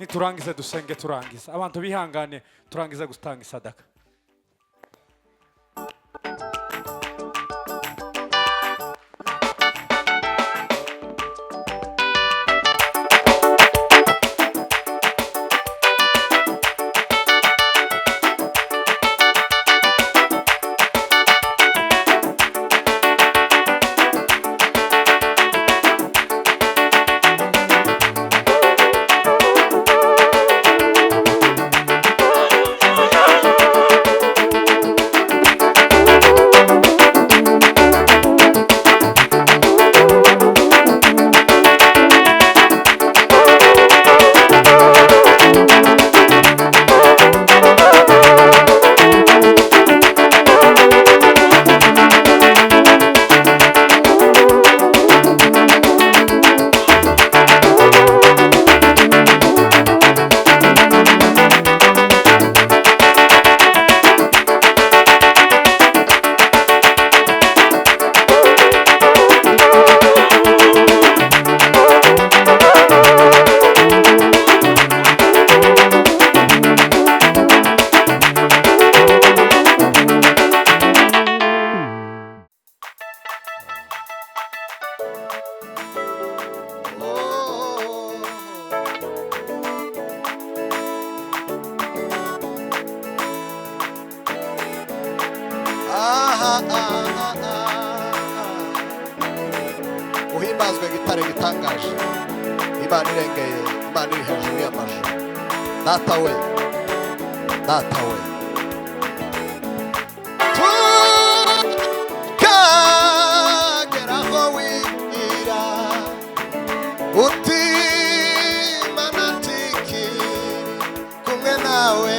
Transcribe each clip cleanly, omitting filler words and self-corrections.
niturangize dusenge turangiza abantu bihangane turangize gutanga isadaka. Uhimbazwe gitare gitangaje, Imana irengeye, Imana iri hejuru y'amajuru. Data we, Data we, tukageraho wigira uti Imana ntikiri kumwe nawe.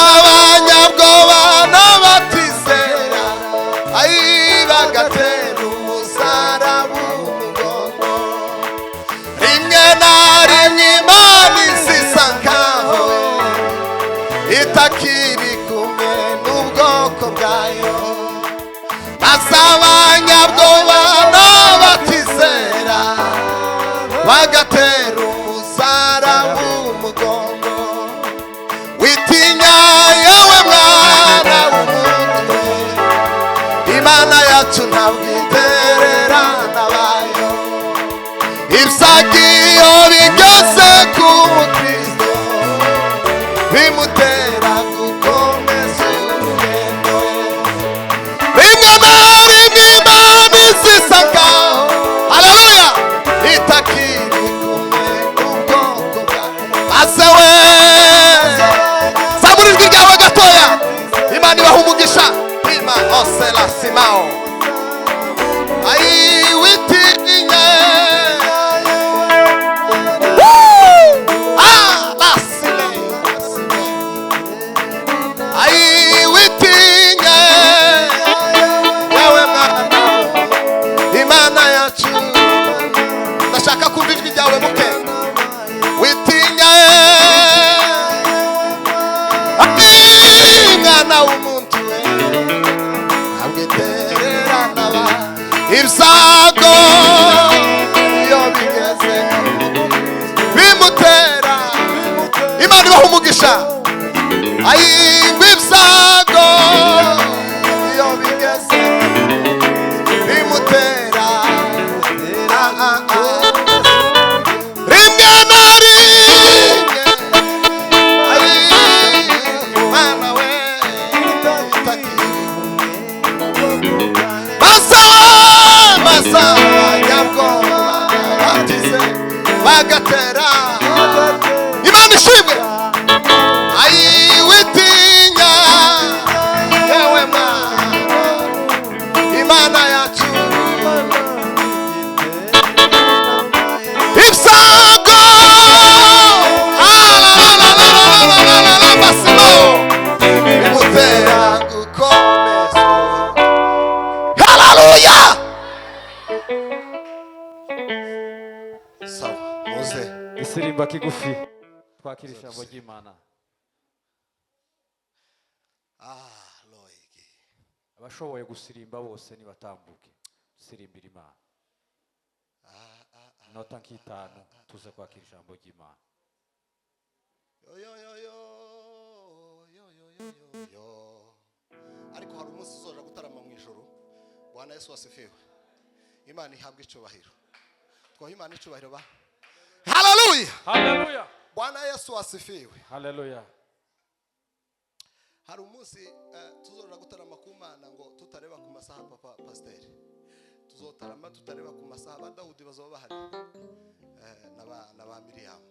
Abanyabwoba n'abatizera bagatera umusaraba umugongo. Rimwe na rimwe Imana isa nkaho itakiri kumwe n'ubwoko bwayo. Abanyabwoba n'abatizera bagatera umusaraba umugongo. Witinya yewe mwana w'umuntu, Imana yacu ntabwo itererana bayo. Ibyagiye bigeze ku mukristo bimutera gukomeza urugendo. Rimwe na rimwe Imana isa nkaho, haleluya, itakiri kumwe n'ubwoko bwayo. Ase we ijwi ryawe gatoya, Imana ibaha umugisha. Imana osela simao witinya lasile witinya yewe mwana, Imana yacu. Ndashaka kumva ijwi ryawe muke. Witinya mwana w'umuntu we, ibyago iyo bigeze bimutera Imana ibaha umugisha ayingwa ibyago iyo bigeze bimutera rimwe na rimwe Imana we basa nyabwoba bagize bagatera Imana ishimwe ayiwitinya yewe mwana Imana yacu ibyago basimo bimutera gukomeza haleluya sawa muze Isirimba kigufi twakira ijambo ry'Imana. loyigi Abashoboye gusirimba bose nibatambuke sirimbira Imana. Nota nk'itanu tuze kwakira ijambo ry'Imana. yo ariko hari umunsi uzoja gutarama mu ijuru. Bwana Yesu asifiwe. Imana ihabwe icyubahiro. Twaha Imana icyubahiro ba. Haleluya. Haleluya. Bwana Yesu asifiwe. Haleluya. Hari umunsi tuzoja gutarama ku Mana ngo tutareba ku masaha papa pasiteri. Tuzotarama tutareba ku masaha ba Dawudi bazoba bahari. Naba Miriam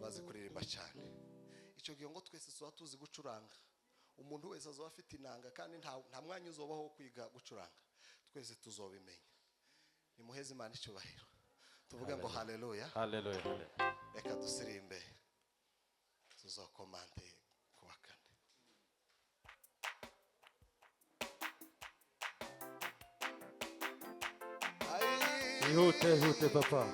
bazi kuririmba cyane. Icyo gihe ngo twese tuba tuzi gucuranga. Umuntu wese azoba afite inanga kandi nta mwanya uzobaho wo kwiga gucuranga. Twese tuzobimenya. Nimuheze Imana icyubahiro. Tuvuge ngo haleluya. Haleluya. Reka dusirimbe. Tuzokomande kuwa kane. Ihute papa.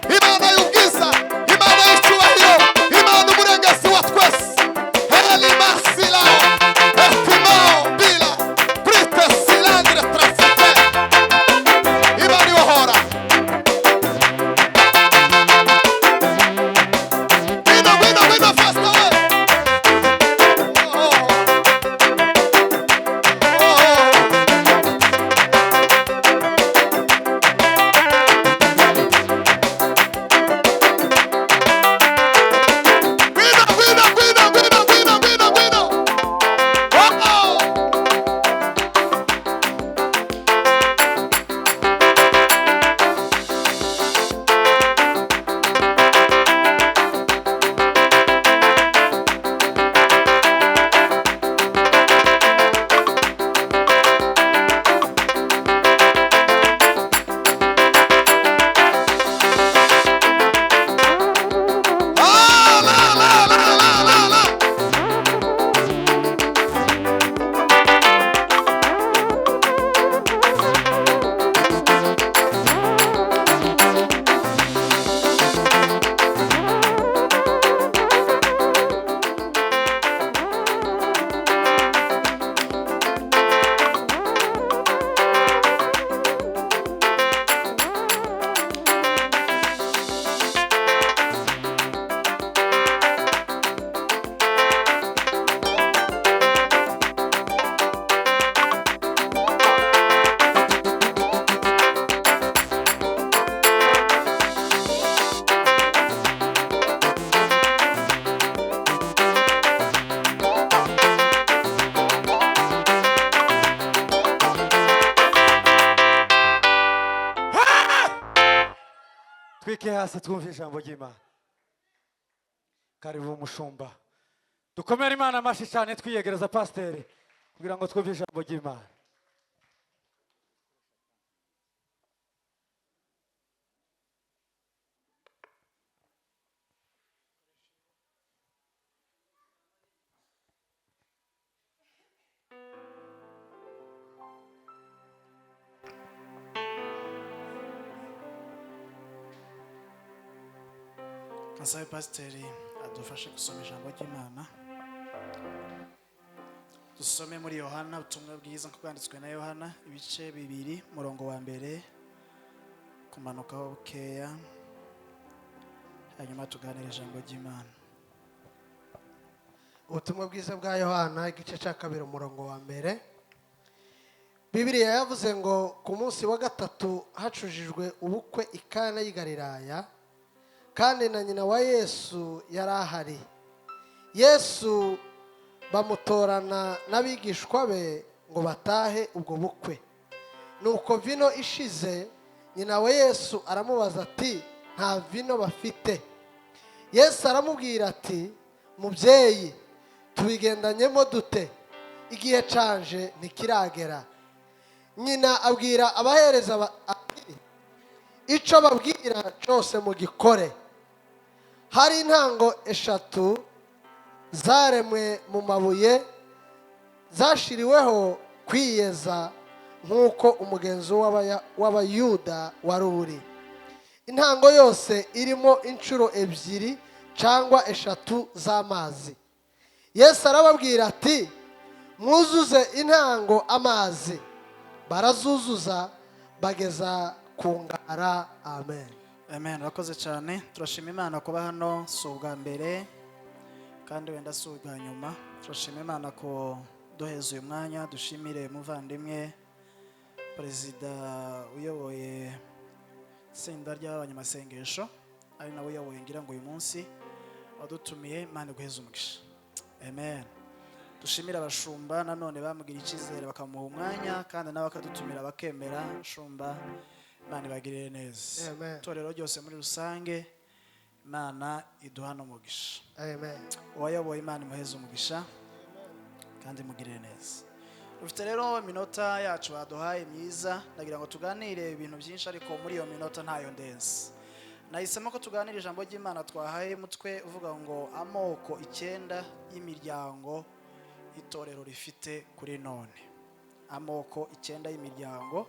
Imana y'ubwiza twike hasi twumve ijambo ry'Imana. Karibu umushumba, dukomere Imana amashyi cyane twiyegereza pasiteri kugira ngo twumve ijambo ry'Imana. Kasabe pasiteri adufashe gusoma ijambo ry'Imana. Dusome muri Yohana, ubutumwa bwiza nk'uko bwanditswe na Yohana, ibice 2 umurongo wa mbere kumanukaho bukeya, hanyuma tuganire ijambo ry'Imana. Ubutumwa bwiza bwa Yohana igice cya 2 umurongo wa mbere. Bibiliya yavuze ngo ku munsi wa gatatu hacujijwe ubukwe i Kana y'i Galilaya, kandi na nyina wa Yesu yari ahari. Yesu bamutorana n'abigishwa be ngo batahe ubwo bukwe. Nuko vino ishize, nyina wa Yesu aramubaza ati, nta vino bafite? Yesu aramubwira ati, mubyeyi, tubigendanyemo dute? Igihe canje ntikiragera. Nyina abwira abahereza ati, ico babwira cyose mugikore. Hari intango 3 zaremwe mu mabuye, zashiriweho kwiyeza nk'uko umugenzo w'Abayuda wari uri. Intango yose irimo inshuro 2 cyangwa 3 z'amazi. Yesu arababwira ati, mwuzuze intango amazi. Barazuzuza bageza ku ngara. Amen. Amen. Urakoze cyane. Turashima Imana kuba hano si ubwa mbere kandi wenda si ubwa nyuma. Turashima Imana ko duheza uyu mwanya. Dushimire umuvandimwe perezida uyoboye itsinda ry'abanyamasengesho, ari nawe uyoboye ngira ngo uyu munsi wadutumiye. Imana iguheze umugisha. Amen. Dushimira abashumba nanone bamugira icyizere bakamuha umwanya, kandi nawe akadutumira bakemera. Shumba, Imana ibagirire neza. Amen. Torero ryose muri rusange, Imana iduhana umugisha. Amen. Uwayoboye Imana imuheze umugisha kandi mugirire neza. Dufite rero iminota yacu baduhaye myiza, ndagira ngo tuganire ibintu byinshi, ariko muri iyo minota ntayo ndenze. Nahisemo ko tuganira ijambo ry'Imana twahaye mutwe uvuga ngo amoko 9 y'imiryango itorero rifite kuri none. Amoko 9 y'imiryango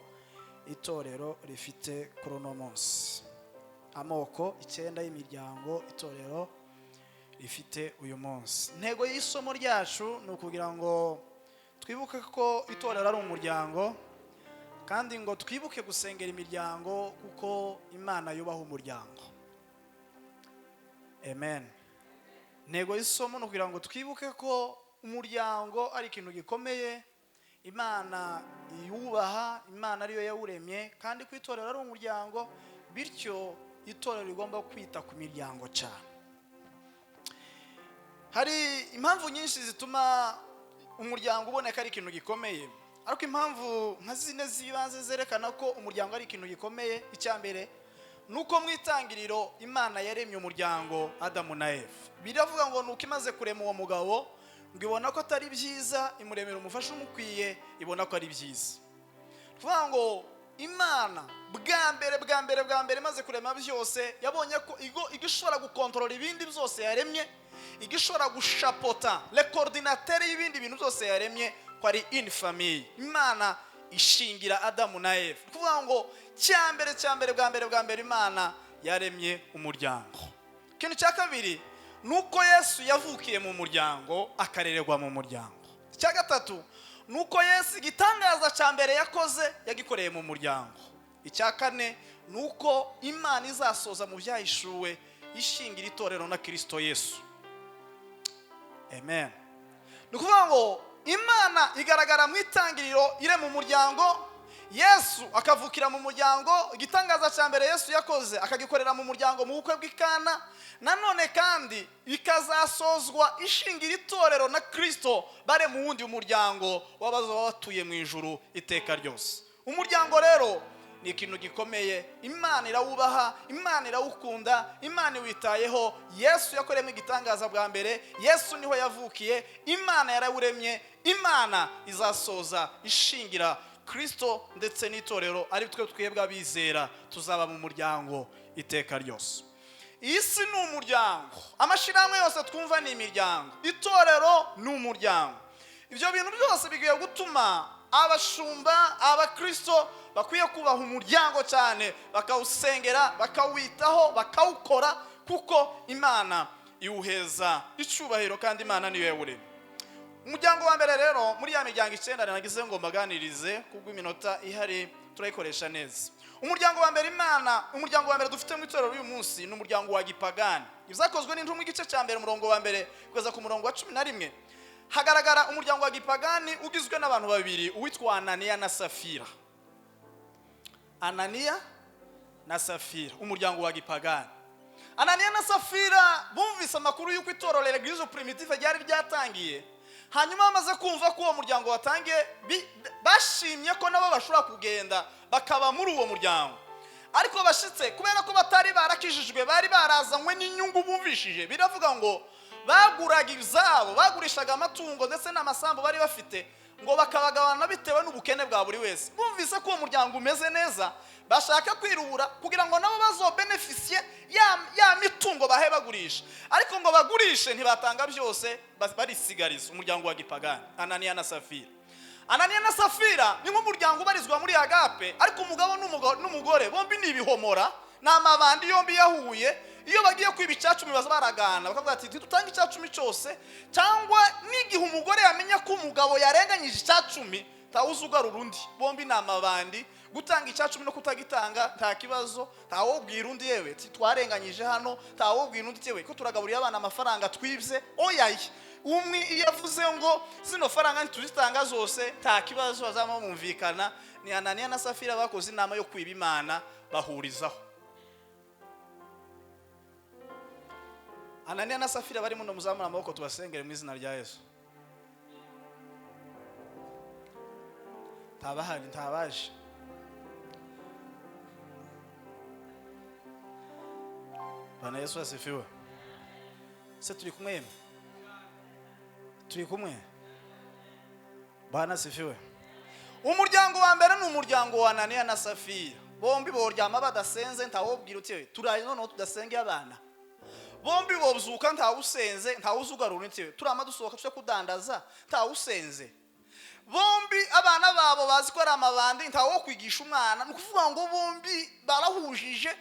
itorero rifite kuri uno munsi. Amoko 9 y'imiryango itorero rifite uyu munsi. Intego y'isomo ryacu ni ukugira ngo twibuke ko itorero ari umuryango, kandi ngo twibuke gusengera imiryango kuko Imana yubaha umuryango. Amen. Intego y'isomo ni ukugira ngo twibuke ko umuryango ari ikintu gikomeye, Imana yubaha, Imana ariyo yawuremye, kandi ku itorero ari umuryango, bityo itorero rigomba kwita ku miryango cyane. Hari impamvu nyinshi zituma umuryango uboneka ari ikintu gikomeye, ariko impamvu nka zine zibanze zerekana ko umuryango ari ikintu gikomeye. Icyambere nuko mu itangiriro Imana yaremye umuryango Adamu na Eva. Biravuga ngo nuko imaze kurema uwo mugabo ngo ibona ko atari byiza, imuremera umufasha umukwiye, ibona ko ari byiza. Kuvuga ngo Imana bwa mbere imaze kurema byose yabonye ko igishobora gukontorora ibindi byose yaremye, igishobora gushapota le coordinateur y'ibindi bintu byose yaremye, ko ari une famille. Imana ishingira Adamu na Eva. Kuvuga ngo bwa mbere Imana yaremye umuryango. Ikintu cya kabiri nuko Yesu yavukiye mu muryango, akarererwa mu muryango. Icya gatatu nuko Yesu igitangaza cya mbere yakoze yagikoreye mu muryango. Icya kane nuko Imana izasoza mu byahishuwe ishingira itorero na Kristo Yesu. Amen. Nukuvuga ngo Imana igaragara mu itangiriro ire mu muryango, Yesu akavukira mu muryango. Igitangaza cya mbere Yesu yakoze akagikorera mu muryango mu bukwe bw'Ikana, nanone kandi ikazasozwa ishingira itorero na Kristo bare mu wundi muryango w'abazaba batuye mu ijuru iteka ryose. Umuryango rero ni ikintu gikomeye. Imana irawubaha, Imana irawukunda, Imana iwitayeho. Yesu yakoreyemo igitangaza bwa mbere, Yesu niho yavukiye, Imana yarawuremye, Imana izasoza ishingira Kristo ndetse n'itorero, ari twe twebwe abizera tuzaba mu muryango iteka ryose. Isi ni umuryango, amashirahamwe yose twumva ni imiryango, itorero ni umuryango. Ibyo bintu byose bigiye gutuma abashumba, abakristo bakwiye kubaha umuryango cyane, bakawusengera, bakawitaho, bakawukora, kuko Imana iwuheza icyubahiro kandi Imana niyo yawuremye. Umuryango wa mbere rero, muri ya miryango 9 nagize ngo mbaganirize kubw'iminota ihari turayikoresha neza. Umuryango wa mbere Imana, umuryango wa mbere dufite mu itorero uyu munsi ni umuryango wa gipagani. Izakozwe n'intumwa igice cya mbere umurongo wa mbere kugeza ku murongo wa 11, hagaragara umuryango wa gipagani ugizwe n'abantu babiri, uwitwa Ananiya na Safira. Ananiya na Safira, umuryango wa gipagani. Ananiya na Safira bumvise amakuru y'uko itorero l'Eglise primitive ryari ryatangiye. Hanyuma bamaze kumva ko uwo muryango watangiye, bashimye ko nabo bashobora kugenda bakaba muri uwo muryango. Ariko bashitse kubera ko batari barakijijwe, bari barazanywe n'inyungu bumvishije, biravuga ngo baguraga izabo, bagurishaga amatungo ndetse n'amasambu bari bafite, ngo bakabagabana bitewe n'ubukene bwa buri wese. Bumvise ko uwo muryango umeze neza, bashaka kwirubura kugira ngo nabo bazobeneficie ya mitungo bahe bagurisha. Ariko ngo bagurishe ntibatanga byose, barisigariza. Umuryango wa gipagani, Ananiya na Safira. Ananiya na Safira ni nk'umuryango ubarizwa muri Agape, ariko umugabo n'umugore bombi ni ibihomora, n'amabandi yombi yahuye. Iyo bagiye kwiba icyacumi baza baragana, bakavuga ati dutanga icyacumi cyose, cyangwa n'igihe umugore yamenya ko umugabo yarenganyije icyacumi tawuza ugarura undi. Bombi ni amabandi, gutanga icyacumi no kutagitanga nta kibazo, ntawubwira undi yewe twarenganyije hano, ntawubwira undi yewe ko turagaburira abana amafaranga twibye. Oyaye umwe iyo avuze ngo zino faranga ntituzitanga zose nta kibazo, bazama bumvikana. Ni Ananiya na Safira bakoze inama yo kwiba Imana bahurizaho. Ananiya na Safira bari muno muzamura amaboko tubasengere mu izina rya Yesu. Tabahari ntabaje. Bwana Yesu asifiwe. Se turi kumwe? Turi kumwe? Bwana asifiwe. Umuryango wa mbere ni umuryango wa Ananiya na Safira. Bombi boryama badasenze, ntawubwira uti turaye none tudasenge abana. Bombi bobuzuka ntawusenze, ntawuzugarura uti turama dusohoka tuje kudandaza, ntawusenze. Bombi abana babo bazi ko ari amabandi, ntawo kwigisha umwana. Ni kuvuga ngo bombi barahujije,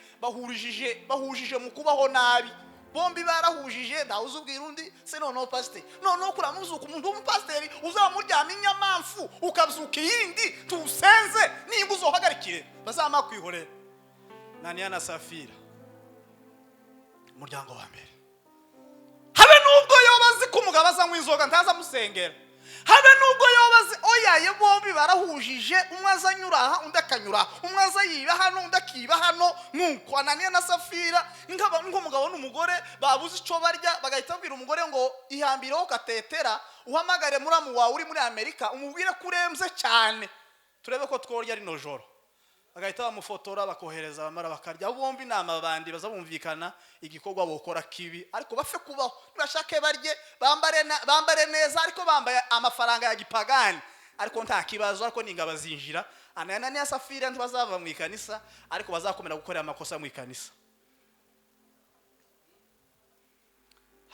bahujije mu kubaho nabi. Bombi barahujije, ntawuzubwira undi. Se noneho pastor, noneho kuramuzuka umuntu w'umupasiteri uzamuryama inyamamfu ukabyuka yindi tusenze, nimba uzohagarikire bazama kwihorera. Ananiya na Safira, umuryango wa mbere. Habe nubwo yobazi ko umugabo azanywa inzoga ntaza musengera, habe nubwo yobazi oyaye, bombi barahujije, umwe azanyura aha undi akanyura, umwe azayiba hano undi akiba hano. Nuko Ananiya na Safira nk'umugabo n'umugore babuze ico barya, bagahita babwira umugore ngo ihambireho katetera, uhamagare muramu wawe uri muri Amerika umubwire kuremze cyane turebe ko tworya rino joro. Bagahita bamufotora bakohereza bamara bakarya. Bombi n'amabandi bazabumvikana igikorwa bokora kibi, ariko bafe kubaho. Bashake barye, bambare neza, ariko bambaye amafaranga ya gipagani, ariko nta kibazo, ariko ninga bazinjira. Ananiya na Safira ntibazava mu ikanisa, ariko bazakomera gukora amakosa mu ikanisa.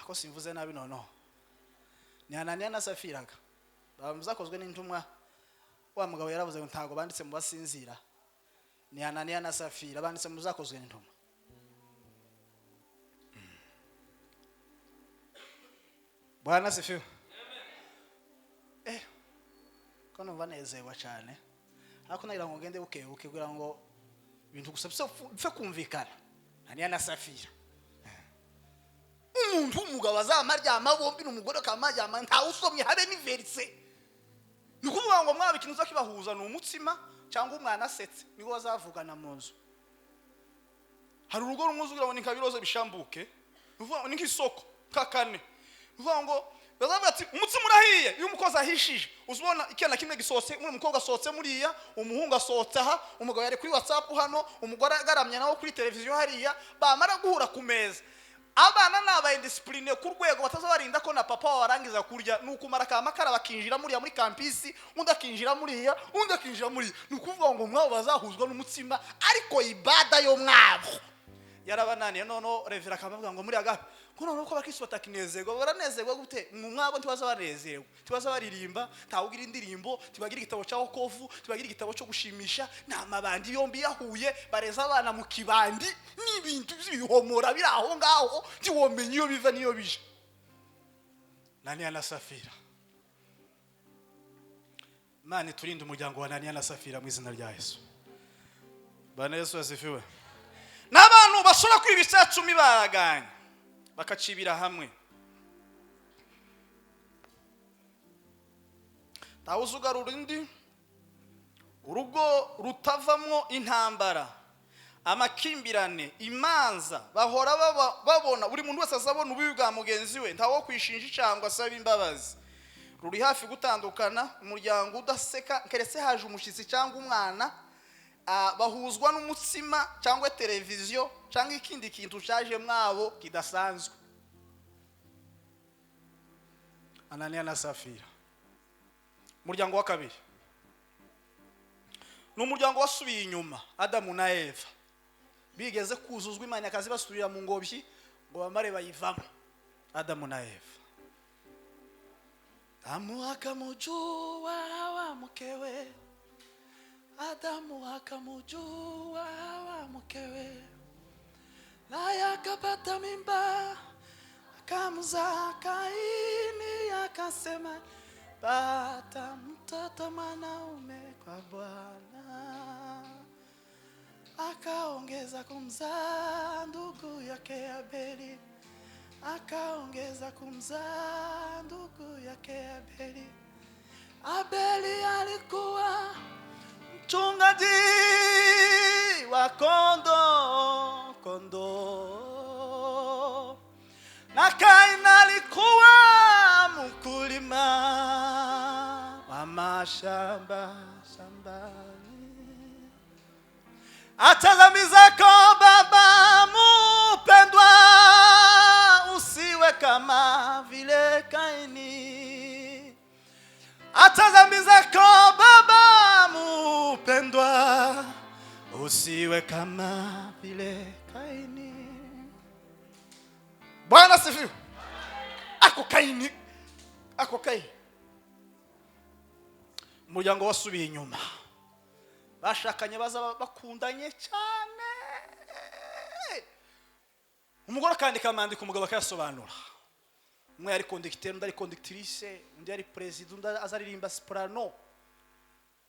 Ako simvuze nabi noneho. Ni Ananiya na Safira bamuzakozwe n'intumwa. Wa mugabo yaravuze ngo ntago banditse mu basinzira. Ni Ananiya na Safira banditse mu zakozwe n'intumwa. Bwana asifiwe. Ko numva nezewe cyane, ariko nagira ngo ngende bukebuke kugira ngo ibintu gusa bipfe kumvikana. Ananiya na Safira, umuntu umugabo azamaryama bombi n'umugore kamaryama, ntawusomye habe ni verse. Ni kuvuga ngo mwaba ikintu zakibahuza ni umutsima cyangwa umwana asetse, nibo bazavugana mu nzu. Hari urugo rumwe uzugira ngo ni kabiroze bishambuke, uvuga ngo ni nk'isoko kakane, uvuga ngo bazavuga ati umutsima urahiye. Iyo umukozi ahishije uzubona icyana kimwe gisotse, umukobwa asotse muriya, umuhungu asotse aha, umugabo yari kuri WhatsApp hano, umugore agaramye nawo kuri televiziyo hariya, bamara guhura ku meza. Abana nabaye discipline ku rwego batazabarinda ko na papa warangiza kurya, nukumara kamakara bakinjira muriya muri campus, undi akinjira muriya, undi akinjira muri, nukuvuga ngo mwabo bazahuzwa n'umutsima, ariko ibada yo mwabo yarabananiye. Nono revera akavuga ngo muri agape kuno nuko bakristo batakinezerwa, baranezerwa gute? Mwabo ntibaza banezerwa, tibaza baririmba, tawugira indirimbo, tibagira igitabo cyaho kovu, tibagira igitabo cyo gushimisha, namabandi yombi yahuye bareza abana mu kibandi n'ibintu by'ibihomora biri aho ngaho, tiwomenye iyo biva niyo bije. Nani na Safira, Mani turinde umuryango wa Nani na Safira mu izina rya Yesu. Bana Yesu asifiwe. N'abantu bashora kuri ibicacumi baraganye bakacibira hamwe. Tawuzugarura indi urugo rutavamwo intambara, amakimbirane, imanza, bahora babona buri muntu wese azabona ububi bwa mugenzi we, ntawo kwishinja cyangwa asaba imbabazi. Ruri hafi gutandukana, umuryango udaseka keretse haje umushitsi cyangwa umwana, bahuzwa n'umutsima cyangwa televiziyo cyangwa ikindi kintu cyaje mwabo kidasanzwe. Anania na Safira. Umuryango wa kabiri n'umuryango wasubiye inyuma, Adamu na Eva bigeze kuzuzwa Imana akazi basubira mu ngobyi ngo bamare bayivamo. Adamu na Eva, akamujua wa mkewe, Adamu akamujua wa mkewe, naye akapata mimba akamzaa Kaini, akasema pata mtoto mwanaume kwa Bwana, akaongeza kumzaa ndugu yake Abeli, akaongeza kumzaa ndugu yake Abeli. Abeli alikuwa mchungaji wa kondoo, na Kaini alikuwa mkulima wa mashamba shambani. Atazami zako baba mupendwa, usiwe kama vile Kaini. Atazami zako baba mupendwa, usiwe kama vile Kaini. Bwana sifiwe. Ako Kaini. Umuryango wasubiye inyuma, bashakanye baza bakundanye cyane. Umugore akandika amandiko, umugabo akayasobanura. Umwe yari conducteur, undi ari conductrice, undi yari president, undi azaririmba soprano.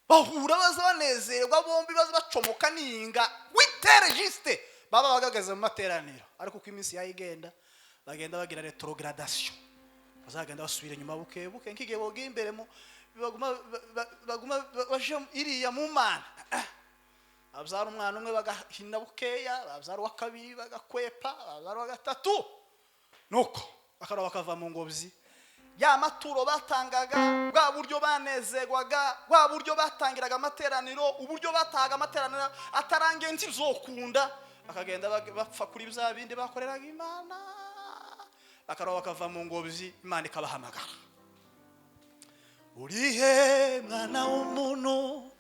Bahura baza banezerwa bombi, baza bacomoka ninga witerejiste, baba bagagaze mu materaniro. Ariko uko iminsi yayigenda bagenda bagira retrogradation, bazagenda basubira inyuma buke nk'igihe boga imbere mu baguma baje iriya mu Mana. Abazara umwana umwe bagahina bukeya, abazara wa kabiri bagakwepa, abazara wa gatatu, nuko bakava mu ngobyi. Ya maturo batangaga, bwa buryo banezerwaga, bwa buryo batangiraga amateraniro, uburyo bataga amateraniro atarange ntizokunda, bakagenda bapfa kuri bya bindi bakoreraga Imana, bakava mu ngobyi, Imana ikabahamagara. Urihe mwana w'umuntu,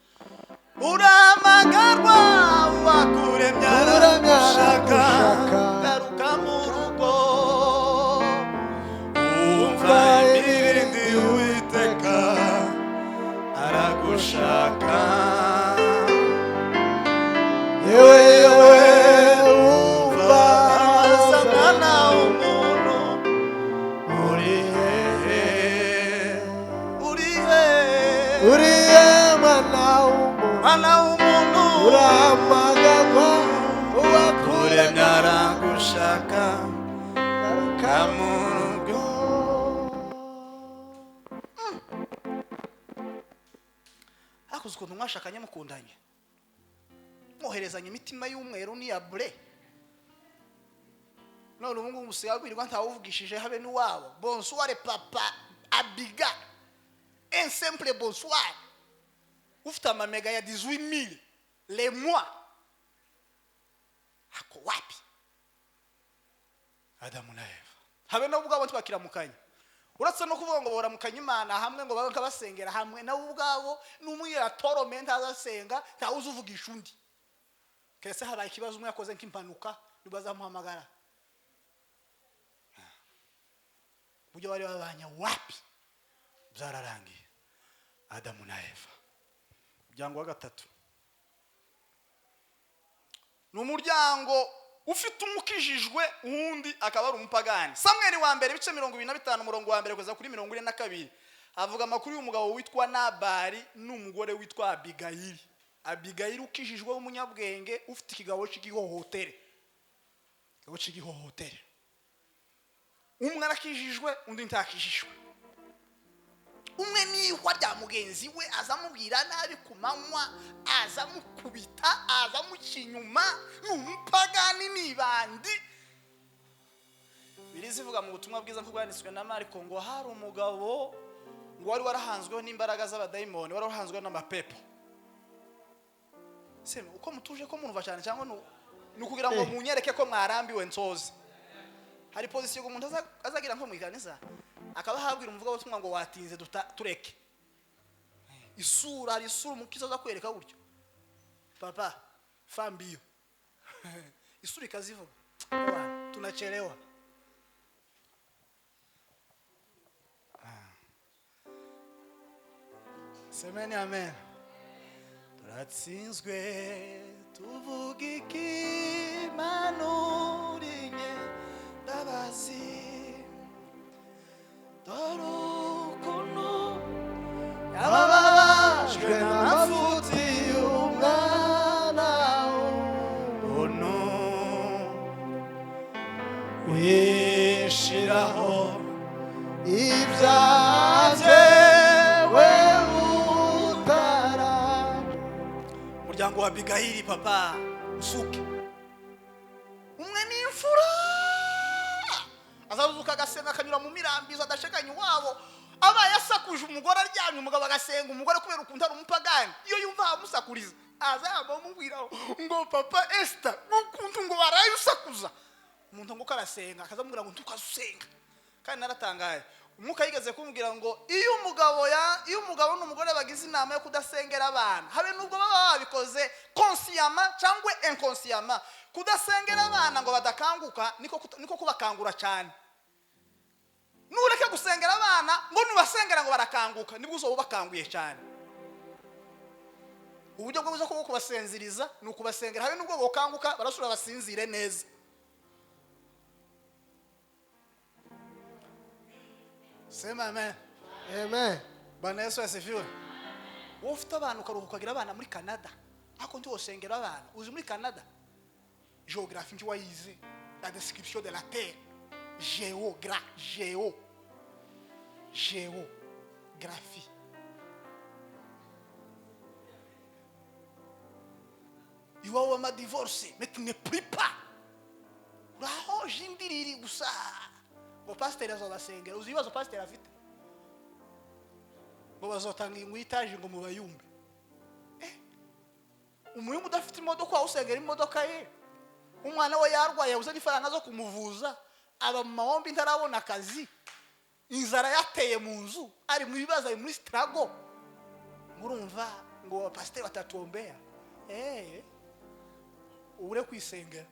uramagarwa wakuremye aragushaka, garuka mu rugo, umva imirindi y'Uwiteka aragushaka. Yewe umva aza mwana w'umuntu, urihe mwana w'umuntu, uramagarwa wakuremye aragushaka, garuka mu rugo. Hakuze ukuntu mwashakanye mukundanye, mwoherezanya imitima y'umweru n'iya bure. none ubu ngubu musigaye kwirirwa ntawuvugishije habe n'iwabo. Bonsoir papa Abiga, un simple bonsoir. Ufite amamega ya 18,000 les mois. Ako wapi? Adamu na Eva habe nabo ubwabo twakiramukanya, uretse no kuvuga ngo boramukanya Imana hamwe ngo babanka basengera hamwe, nabo ubwabo n'umwira torment azasenga ntawuze uvugisha undi. Kese habaye ikibazo umwe yakoze nk'impanuka nibazamuhamagara. Buryo bari babanya wapi? Byararangiye. Adamu na Eva. Umuryango wa gatatu ni umuryango ufite umukijijwe uwundi akaba ari umupagani. Samweli wa mbere ibice 25 umurongo wa mbere kugeza kuri 42 avuga amakuru y'umugabo witwa Nabali n'umugore witwa Abigayili. Abigayili ukijijwe w'umunyabwenge ufite ikigabo cy'igihohotere. Ikigabo cy'igihohotere. Umwe arakijijwe undi ntakijijwe. Umwe nihwa rya mugenzi we azamubwira nabi kumanywa, azamukubita, azamukinyuma, n'umupagani nibandi. Birizivuga mu butumwa bwiza ko bwanditswe na Mariko ngo hari umugabo ngo wari warahanzweho n'imbaraga z'abadayimoni, wari warahanzweho n'amapepo. Sema uko mutuje ko munumva cyane cyangwa nukugira ngo munyereke ko mwarambiwe nsozi. Hari position ngo umuntu azagira nko mu ikanisa akaba habwira umuvuga butumwa ngo watinze tureke. Isura hari isura umukiza za kwereka gutyo. Papa fambio. Isura ikazivuga. Tunachelewa. Semeni amen. Turatsinzwe tuvuga iki manurinye ndabazi. Dorukunu yababajwe n'amafuti y'umwana w'umuntu wishiraho ibyaje we utara. Umuryango wa Abigayili papa Musuhuke umwe n'imfura azabuzuka agasenga akanyura mu mirambizo adashekanye wabo aba yasakuje umugore aryamye umugabo agasenga umugore kubera ukuntu ari umupagani. Iyo yumva amusakuriza azabamubwira ngo papa Esther ukuntu ngo baraye usakuza umuntu ngo karasenga akazamubwira ngo ntukazusenga. Kandi naratangaye umwuka yigeze kumbwira ngo iyo umugabo n'umugore bagize inama yo kudasengera abana habe nubwo baba babikoze consciemment cyangwa inconsciemment, kudasengera abana ngo badakanguka niko kubakangura cyane. Nureke gusengera abana ngo nubasengera ngo barakanguka nibwo uzo ubakanguye cyane. Uburyo bwo buza kubasenziriza ni ukubasengera habe nubwo bokanguka barasura basinzire neza. Sema amen. Amen. Bwana Yesu asifiwe. Ufite abantu ukaruhukagira abana muri Canada. Ako ndi osengera abana. Uzi muri Canada géographie nti wayize la description de la terre. Géographie. Iwawe ma divorce mais tu ne pries pas. Uraho jindiriri gusa. Ngo pastor azobasengera. Uzi ibibazo pastor afite? Ngo bazotanga ingwitaje ngo mubayumbe. Umuyumbe udafite imodoka usengera imodoka ye. Umwana we yarwaye uzanye ifaranga zo kumuvuza aba mu mahombi ntarabona akazi. Inzara yateye mu nzu ari mu bibazo ari muri struggle. Murumva ngo pastor batatuombea. Ure kwisengera.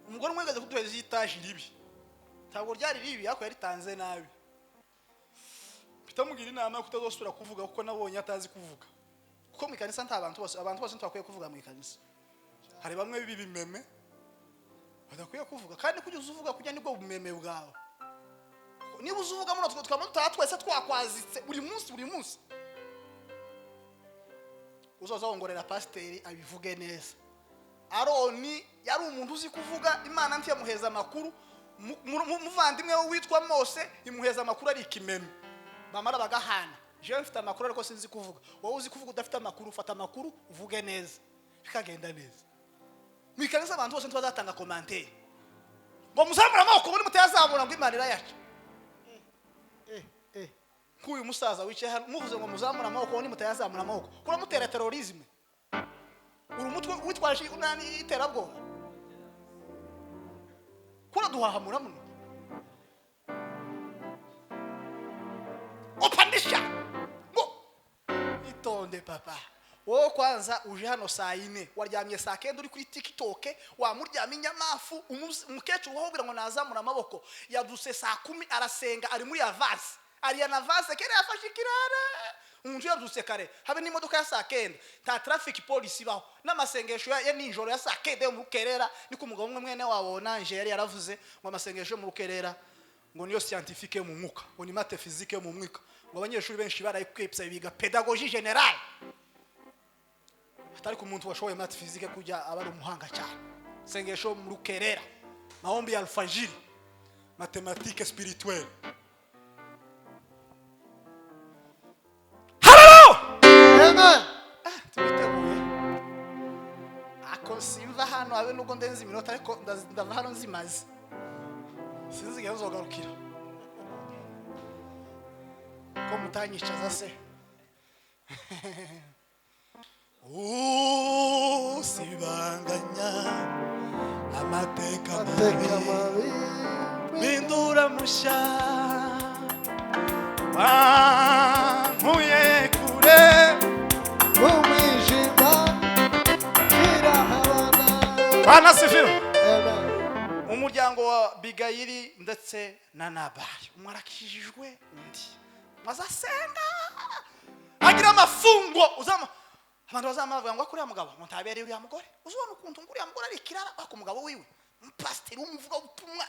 Umugore mwegeze kuduheza itaje ribi. Ntabwo ryari ribi yako yari tanze nabi. Bitamugira inama yo kutazosura kuvuga kuko nabonye atazi kuvuga. Kuko mu kanisa nta abantu bose ntibakwiye kuvuga mu kanisa. Hari bamwe bibi bimeme badakwiye kuvuga kandi kujya uzuvuga kujya nibwo bumeme bwawe. Niba uzuvuga muno twamutata twese twakwazitse buri munsi. Uzozongorera pasiteri abivuge neza. Aroni yari umuntu uzi kuvuga Imana ntiye muheza amakuru muvandimwe witwa Mose imuheza amakuru ari ikimeme bamara bagahana. Je mfite amakuru ariko sinzi kuvuga. Wowe uzi kuvuga udafite amakuru ufata amakuru uvuge neza bikagenda neza. mwikanisa abantu bose ntibazatanga commentaire ngo muzamura amaboko muri mutayazamura ngo Imana irayaca kuyu musaza wicaye hano muvuze ngo muzamura amaboko ni mutayazamura amaboko kuramutera terrorisme uri mutwe witwaje unani iterabwoba kura duhahamura muno opandisha ngo itonde papa wowe kwanza uje hano saa 4 waryamye saa 9 uri kuri TikTok wamuryamye inyamafu umukecuru wahobira ngo nazamura amaboko yaduse saa 10 arasenga ari muri avance ari na avance kere yafashe ikirara umuntu yaduse kare habe n'imodoka ya saa 9 ta traffic police baho n'amasengesho ya ninjoro ya saa 9 yo mu Rukerera niko umugabo umwe mwene wabo nanje yari yaravuze ngo amasengesho mu Rukerera ngo niyo scientifique mu mwuka ngo ni mate physique mu mwuka ngo abanyeshuri benshi barayikwepsa biga pedagogie générale atari ku muntu washoboye mate physique kujya abari umuhanga cyane sengesho mu Rukerera maombi ya alfajiri mathématique spirituelle Amen. tubiteguye ako simva hano abe nuko ndenze iminota ariko ndava hano nzimaze sinzi igihe nzogarukira ko mutanyicaza se sibanganya amateka mabi bindura musha wankuye kure Umwijima kirahabana. Bana sifiwe. Amen. Umuryango wa Bigayiri ndetse na Nabali umwarakishijwe undi mazasenga agira amafungo uzama abantu bazamavuga ngo akuri mugabo ngo ntabere uri mugore uzubona ukuntu nguri mugore ari kirara ako mugabo wiwe umupasteri umuvuga ubutumwa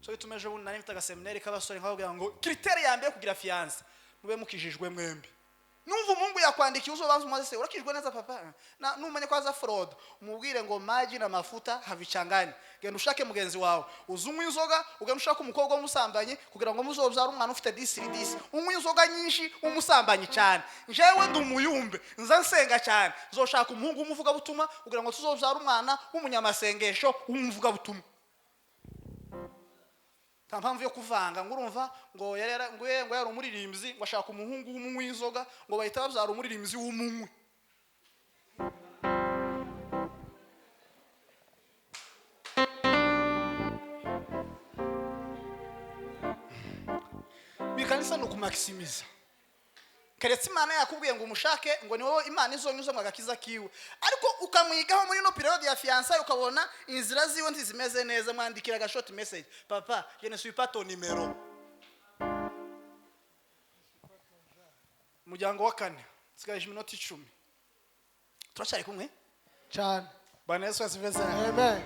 so bitumeje ubu nari mfite seminari k'abasore nkababwira ngo critère ya mbere kugira fiance mube mukijijwe mwembe numva umungu yakwandikiye uzobanza umaze se urakijwe neza papa na numenye kwaza fraud umubwire ngo maji na mafuta havichangani genda ushake mugenzi wawe uzunywa inzoga ugenda ushaka umukobwa w'umusambanyi kugira ngo muzobyara umwana ufite disi unywa inzoga nyinshi umusambanyi cyane jewe ndumuyumbe nza nsenga cyane zoshaka umuhungu umuvuga butuma kugira ngo tuzobyara umwana w'umunyamasengesho w'umuvuga butuma Tampamvu yo kuvanga ngurumva ngo yari umuririmbyi ngo ashaka umuhungu w'umunywi inzoga ngo bahita babyara umuririmbyi w'umunywi bikanisa no kumaximiza keretse Imana yakubwiye ngo umushake ngo ni wowe Imana izonyuza mu gakiza kiwe ariko ukamwigaho muri no periode ya fiançailles ukabona inzira ziwe ntizimeze neza mwandikira ga short message papa je ne suis pas ton numéro mujyango wa kane sigaje iminota 10 turacari kumwe cyane Bwana Yesu asifiwe. Amen.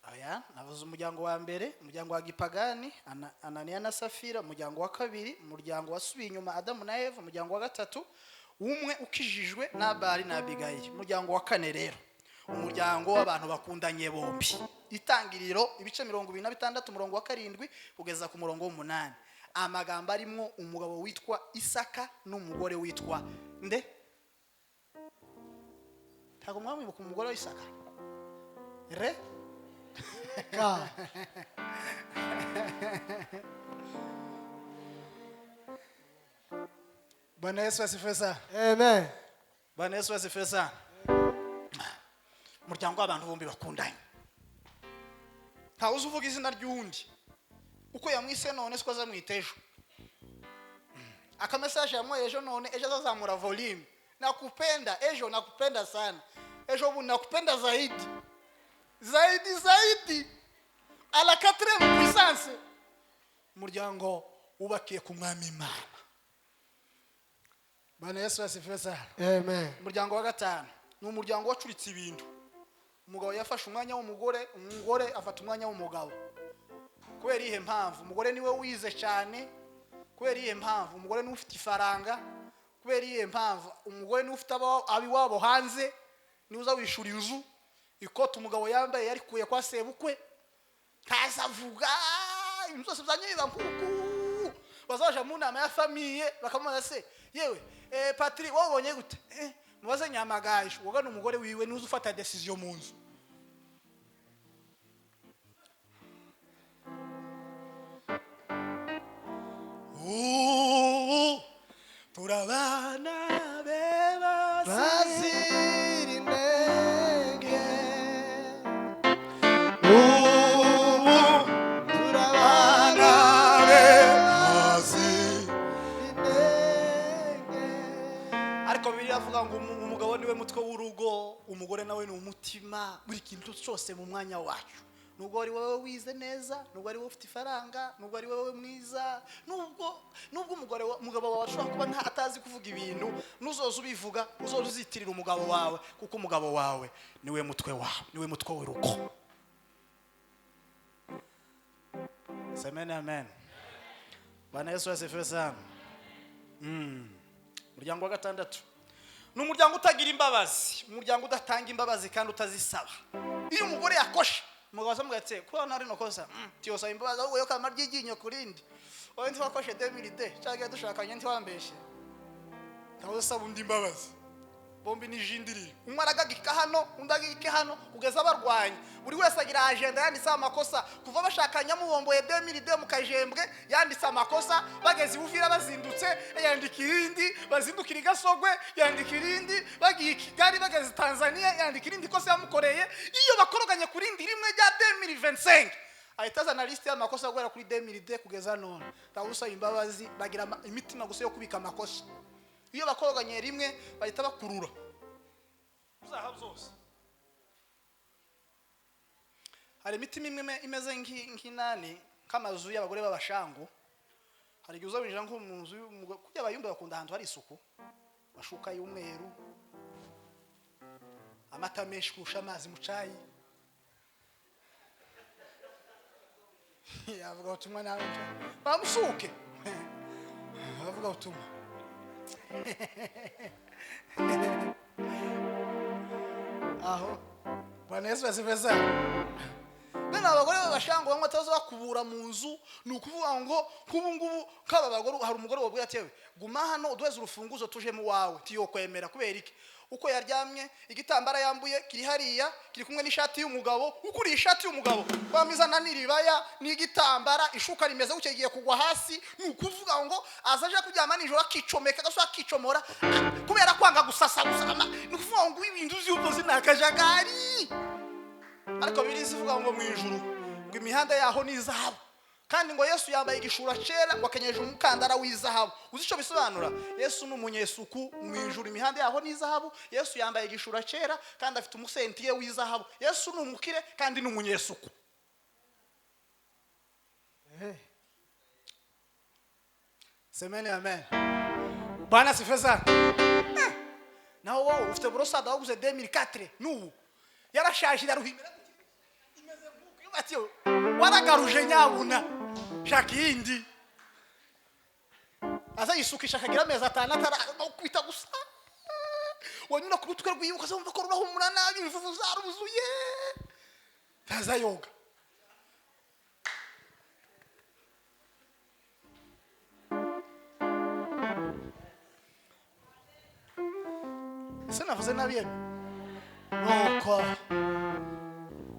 Aya navuze umuryango wa mbere umuryango wa gipagani Ananiya na Safira umuryango wa kabiri umuryango wasubiye inyuma Adamu na Eva umuryango wa gatatu umwe ukijijwe Nabali na Abigayi umuryango wa kane rero umuryango w'abantu bakundanye bombi itangiriro ibice 26 umurongo wa 7 kugeza ku murongo w'8 amagambo arimo umugabo witwa Isaka n'umugore witwa nde ntago mwamwibuka umugore wa Isaka re Ka. Bwana Yesu asifiwe. Amen. Bwana Yesu asifiwe. Muryango w'abantu bombi bakundanye nta uzuvuga izina ry'undi uko yamwise none siko azamwitejo akamessage yamwe ejo none ejo azamura volume nakupenda ejo nakupenda sana ejo bu nakupenda zaidi à la 4e puissance muryango ubakiye ku mwami Imana. Bwana Yesu asifiwe. Amen. Muryango wa gatanu ni umuryango wacuritse ibintu umugabo yafashe umwanya w'umugore umugore afata umwanya w'umugabo kubera ihe mpamvu umugore niwe wize cyane kubera ihe mpamvu umugore ni ufite ifaranga kubera ihe mpamvu umugore ni ufite abiwabo hanze ni uza wishura inzu ikoti umugabo yambaye yarikuye kwa sebukwe kazavuga imzose byanyiba nkuku bazaje mu nama ya famille bakamubaza se yewe Patrick wabonye gute mubaze Nyamagaje woga n'umugore wiwe nuze ufata decision mu nzu. Turabana bebasi Bazirindenge turabana bebasi. Ariko Bibiliya avuga ngo umugabo niwe mutwe w'urugo, umugore nawe ni umutima, buri kintu cyose mu mwanya wacu. Nubwo ari wowe wize neza, nubwo ari wowe ufite ifaranga, nubwo ari wowe mwiza, nubwo umugabo wawe ashobora kuba nta atazi kuvuga ibintu, nuzoza ubivuga uzoza uzitirira umugabo wawe, kuko umugabo wawe niwe mutwe wawe, niwe mutwe w'urugo. Amen, amen. Bwana Yesu asifiwe sana. Umuryango wa gatandatu ni umuryango utagira imbabazi, umuryango udatanga imbabazi kandi utazisaba. Iyo umugore yakoshe umugabo asamubwira ati ko nari no kosa tiyosaba imbabazi ahubwo yo kamara ry'iginyo kurindi oye ntiwakoshe 2000 cyangwa dushakanye ntiwambeshe tawo saba undi imbabazi bombi ni jindiri umwe aragagika hano undi agike hano kugeza barwanye buri wese agira agenda yanditse amakosa kuva bashakanye mubomboye 2000 mu kajembwe yanditse amakosa bageze Uvira bazindutse yandika irindi bazindukira Gasogwe yandika irindi bagiye Kigali bageze Tanzania yandika irindi kosa yamukoreye iyo bakoroganye kurindi rimwe rya 2025 ahitaza na list y'amakosa gwera kuri 2000 kugeza none tawusa imbabazi bagira imitima gusa yo kubika amakosa. Iyo bakoroganye rimwe bahita bakurura uzaha byose. Hari imitima imwe imeze nk'inani kamazu y'abagore b'abashango. Hari gihe uzabinjira nko mu nzu kujya Abayumbe bakunda ahantu hari isuku, bashuka y'umweru, amata menshi kurusha amazi mu cyayi. Yavuga utumwa nawe bamusuke bavuga utumwa. Aho Bwana Yesu asifiwe. Bena abagore babashango bamwe atazo bakubura mu nzu nukuvuga ngo kubu ngubu kaba bagore hari umugore wabwiye ati guma hano udweze urufunguzo tuje mu wawe tiyo kwemera kubera iki uko yaryamye igitambara yambuye kiri hariya kiri kumwe n'ishati y'umugabo ukuri ishati y'umugabo bamizana n'iribaya n'igitambara ishuka rimeze ucyegiye kugwa hasi nukuvuga ngo azaje kuryama nijoro akicomeka gaso akicomora kubera kwanga gusasa nukuvuga ngo ibintu by'ubuzi nakajagari. Ariko birizi vuga ngo mu ijuru ngo imihanda yaho ni izahabu kandi ngo Yesu yambaye igishura cera wakenyeje umukandara w'izahabu. Uzico bisobanura Yesu n'umunyesuku mu ijuru imihanda yaho ni izahabu. Yesu yambaye igishura cera kandi afite umusentiye w'izahabu. Yesu n'umukire kandi n'umunyesuku. Semene amen. Bwana sifeza. Naho wowe ufite borosada waguze 2004 n'ubu yarashaje yaruhimira imeze mvuko yubatiyo waragaruje nyabuna shakindi aza yisukisha kagira amezi atanu atara kwita gusa wanyura ku rutwe rw'ibuka zumva ko rurahumura nabi imvuvu zaruzuye taza yoga. Sinavuze nabiye nuko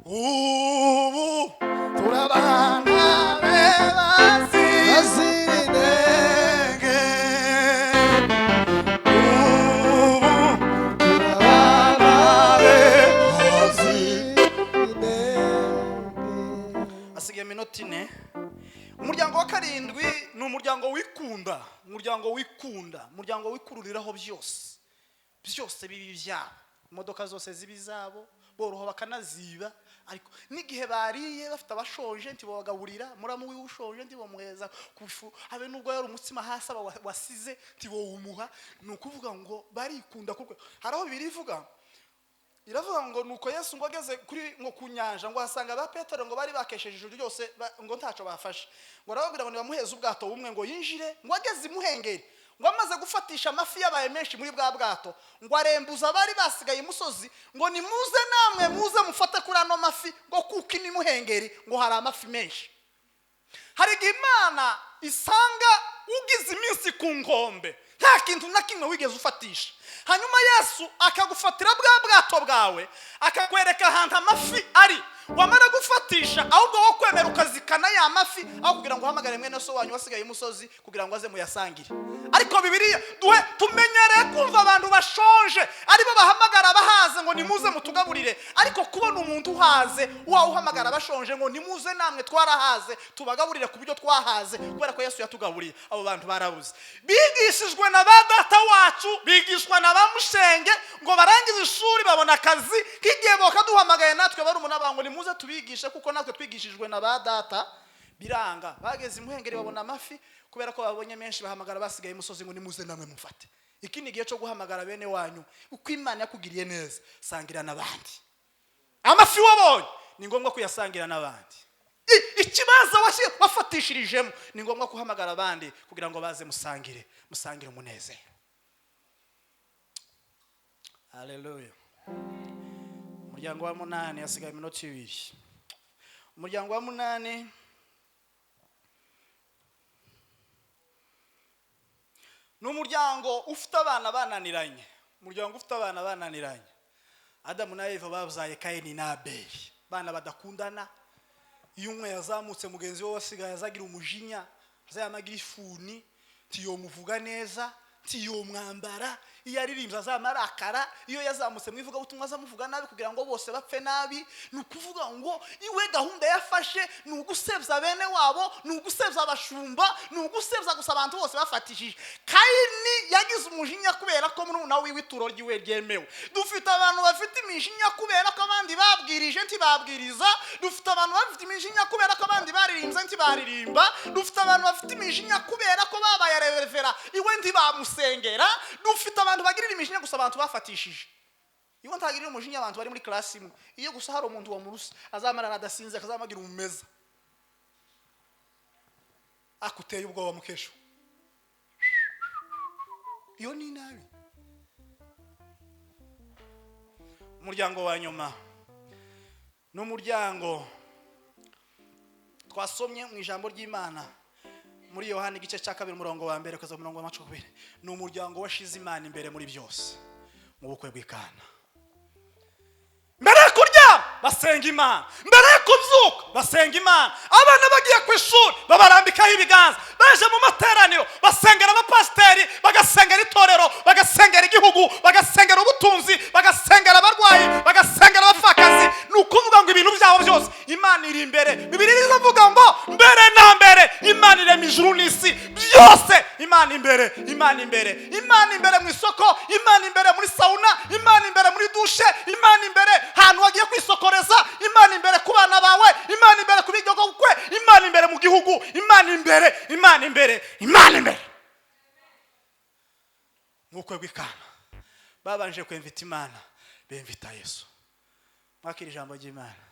ubu turabana bebasi bazirindenge ubu turabana bebazirindenge. Asigaye minota 4. Umuryango wa karindwi ni umuryango wikunda, umuryango wikunda, umuryango wikururiraho byose bibi byabo, imodoka zose zibizabo boroho bakanaziba. Ariko nigihe bariye bafite abashonje nti bagaburira muramu wiushonje nti bamuheza kufu habe nubwo yari umutsima hasi wasize nti umuha. Nukuvuga ngo barikunda kuko haraho birivuga iravuga ngo nuko Yesu ngo ageze kuri ngo kunyanja ngo hasanga ba Petero ngo bari bakesheje ijuru ryose ngo ntaco bafashe ngo arababwira ngo nibamuheze ubwato bumwe ngo yinjire ngo ageze imuhengeri ngo amaze gufatisha amafi yabaye menshi muri bwa bwato ngo arembuza bari basigaye imusozi ngo nimuze namwe muze mufate kuri ano mafi ngo kuko ni muhengeri ngo hari amafi menshi. Hari Imana isanga ugize iminsi ku ngombe nta kintu na kimwe wigeze ufatisha. hanyuma Yesu akagufatira bwa bwato bwawe akakwereka ahantu amafi ari, wamara gufatisha ahubwo wo kwemera ukazikana ya mafi aho kugira ngo uhamagare mwene so wanyu wasigaye umusozi kugira ngo aze muyasangire. Ariko Bibiliya duhe tumenyereye kumva abantu bashonje aribo bahamagara abahaze ngo nimuze mutugaburire, ariko kubona umuntu uhaze wawe uhamagara abashonje ngo nimuze namwe twarahaze tubagaburire ku buryo twahaze kubera ko Yesu yatugaburiye. Abo bantu barabuze, bigishijwe na ba data wacu, bigishwa na ba mushenge ngo barangize ishuri babona akazi k'igihe bokaduhamagaye natwe bari umunabango nimuze tubigishe kuko natwe twigishijwe na ba data, biranga. Bageze imuhengeri babona amafi kubera ko babonye menshi bahamagara basigaye umusozi ngo nimuze namwe mufate. Iki ni gihe cyo guhamagara bene wanyu uko Imana yakugiriye neza, sangira n'abandi. Amafi wabonye ni ngombwa kuyasangira n'abandi. Ikibazo wafatishirijemo ni ngombwa kuhamagara abandi kugira ngo baze musangire umunezero. Haleluya. Umuryango wa 8 yasigaye iminota 2. Umuryango wa 8 n'umuryango ufite abana bananiranye. Umuryango ufite abana bananiranye. Adamu na Eva babuzaye Kaini na Abeli, bana badakundana. Iyo umwe yazamutse mugenzi we wasigaye azagira umujinya, azayamagira ifuni, tiyo muvuga neza, tiyo mwambara, iyo aririmbye azamarakara, iyo yazamutse mwivuga ubutumwa azamuvuga nabi kugira ngo bose bapfe nabi. Ni ukuvuga ngo iwe gahunda yafashe ni ugusebya bene wabo, ni ugusebya abashumba, ni ugusebya gusa abantu bose bafatishije. Kaini yagize umujinya kubera ko murumuna wiwe ituro ryiwe ryemewe. Dufite abantu bafite imijinya kubera ko abandi babwirije ntibabwiriza. Dufite abantu bafite imijinya kubera ko abandi baririmbye ntibaririmba. Dufite abantu bafite imijinya kubera ko babaye revera iwe ntibamusengera. Dufite abantu bagirira imijinya gusa abantu bafatishije. Iyo ntagirira umujinya abantu bari muri class imwe, iyo gusa hari umuntu wa murusi azamara nadasinze akazamagira umumeza akuteye ubwoba mukesho, iyo ni nabi. Umuryango wa nyuma n'umuryango twasomye mu ijambo ry'Imana muri Yohana igice cya 2 umurongo wa 1 kugeza umurongo wa 20. Ni umuryango washize Imana imbere muri byose mu bukwe bw'Ikana. Mbere yo kurya basenga Imana, mbere yo kubyuka basenga Imana, abana bagiye ku ishuri babarambikaho ibiganza, baje mu materaniro basengera abapasiteri, bagasengera itorero, bagasengera igihugu, bagasengera ubutunzi, bagasengera abarwayi, bagasengera abapfakazi. Ni ukuvuga ngo ibintu byabo byose Imana iri imbere. Bibiliya ivuga ngo mbere na mbere Imana irema ijuru n'isi byose. Imana imbere, Imana imbere, Imana imbere mu isoko, Imana imbere muri sauna, Imana imbere muri dushe, Imana imbere hantu wagiye kwisokoreza, Imana imbere ku bana bawe, Imana imbere ku bigogo kwe, Imana imbere mu gihugu, Imana imbere, Imana imbere, Imana imbere. Mukwe bw'Ikana babanje kwemvita Imana, bemvita Yesu. Mwakira ijambo ry'Imana.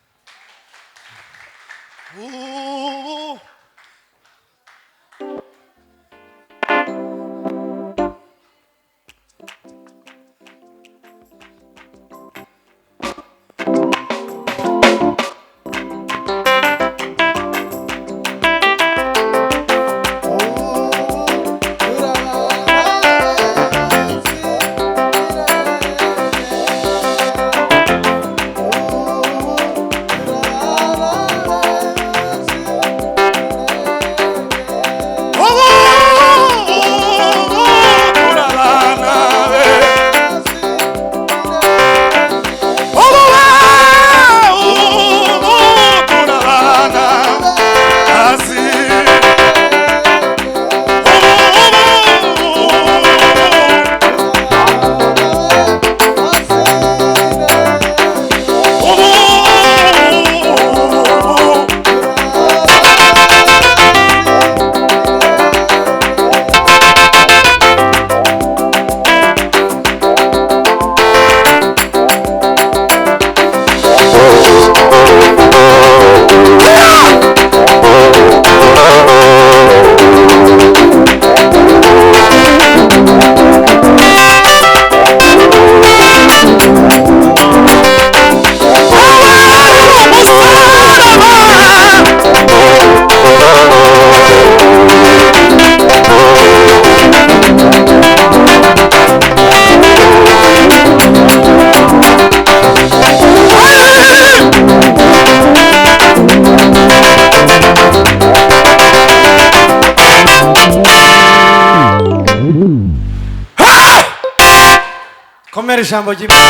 twemere ijambo ry'Imana.